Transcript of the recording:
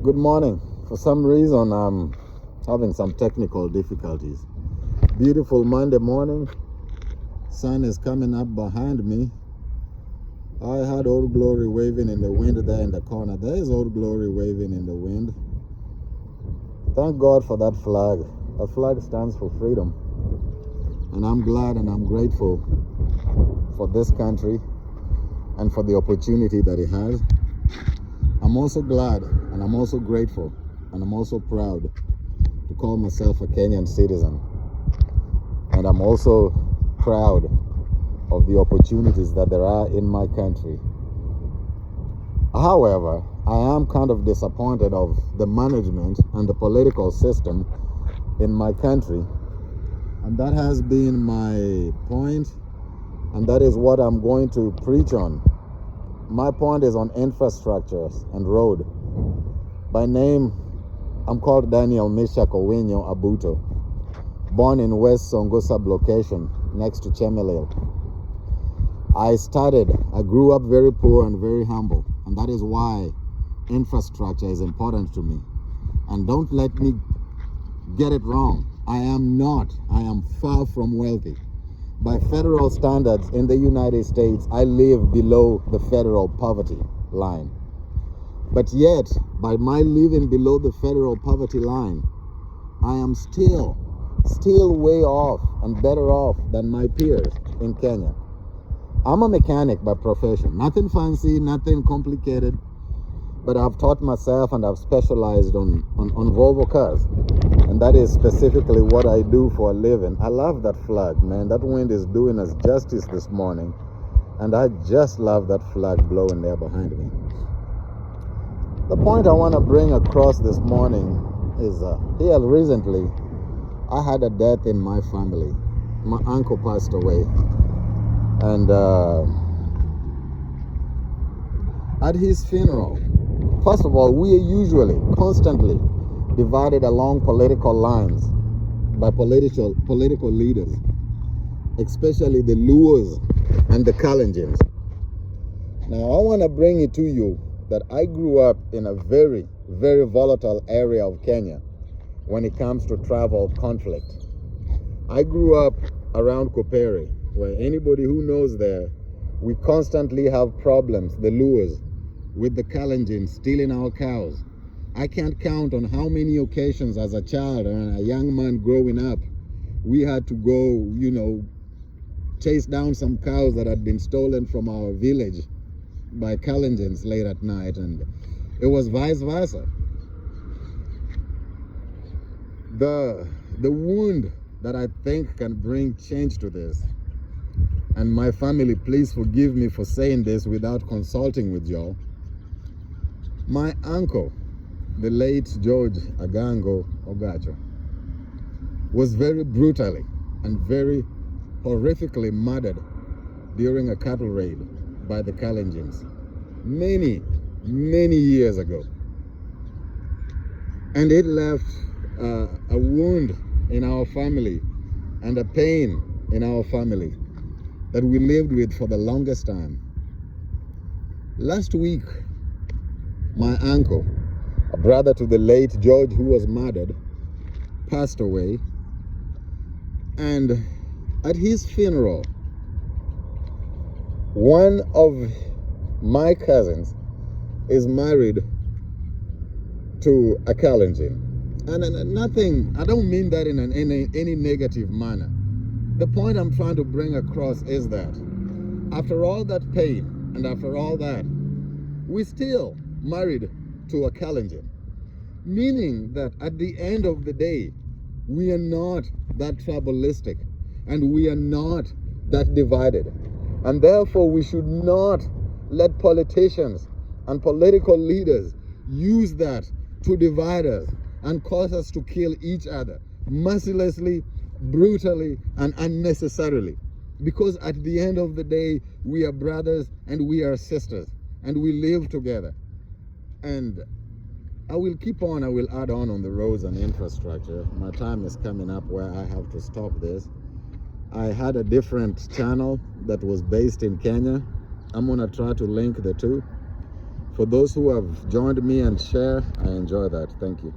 Good morning. For some reason, I'm having some technical difficulties. Beautiful Monday morning. Sun is coming up behind me. I had Old Glory waving in the wind there in the corner. There is Old Glory waving in the wind. Thank God for that flag. That flag stands for freedom. And I'm glad and I'm grateful for this country and for the opportunity that it has. I'm also glad and I'm also grateful and I'm also proud to call myself a Kenyan citizen. And I'm also proud of the opportunities that there are in my country. However, I am kind of disappointed of the management and the political system in my country. And that has been my point, and that is what I'm going to preach on. My point is on infrastructures and road. By name, I'm called Daniel Meshach Owinyo Abuto, born in West Songo sublocation next to Chemelil. I grew up very poor and very humble, and that is why infrastructure is important to me. And don't let me get it wrong. I am far from wealthy. By federal standards in the United States, I live below the federal poverty line. But yet, by my living below the federal poverty line, I am still way off and better off than my peers in Kenya. I'm a mechanic by profession. Nothing fancy, nothing complicated. But I've taught myself and I've specialized on Volvo cars. And that is specifically what I do for a living. I love that flag, man. That wind is doing us justice this morning. And I just love that flag blowing there behind me. The point I want to bring across this morning is here recently, I had a death in my family. My uncle passed away. And at his funeral, first of all, we are usually constantly divided along political lines by political leaders, especially the Luos and the Kalenjins. Now, I want to bring it to you that I grew up in a very, very volatile area of Kenya when it comes to tribal conflict. I grew up around Kopere, where anybody who knows there, we constantly have problems, the Luos, with the Kalenjins stealing our cows. I can't count on how many occasions as a child and a young man growing up, we had to go, chase down some cows that had been stolen from our village by Kalenjins late at night, and it was vice versa. The wound that I think can bring change to this, and my family, please forgive me for saying this without consulting with y'all. My uncle, the late George Agango Ogacho, was very brutally and very horrifically murdered during a cattle raid by the Kalenjins many, many years ago. And it left a wound in our family and a pain in our family that we lived with for the longest time. Last week, my uncle, a brother to the late George who was murdered, passed away. And at his funeral, one of my cousins is married to a Kalenjin. And nothing, I don't mean that in any negative manner. The point I'm trying to bring across is that after all that pain and after all that, we still married to a Kalenjin. Meaning that at the end of the day, we are not that tribalistic and we are not that divided. And therefore, we should not let politicians and political leaders use that to divide us and cause us to kill each other mercilessly, brutally, and unnecessarily. Because at the end of the day, we are brothers and we are sisters and we live together. And I will add on the roads and infrastructure. My time is coming up where I have to stop this. I had a different channel that was based in Kenya. I'm gonna try to link the two. For those who have joined me and share, I enjoy that. Thank you.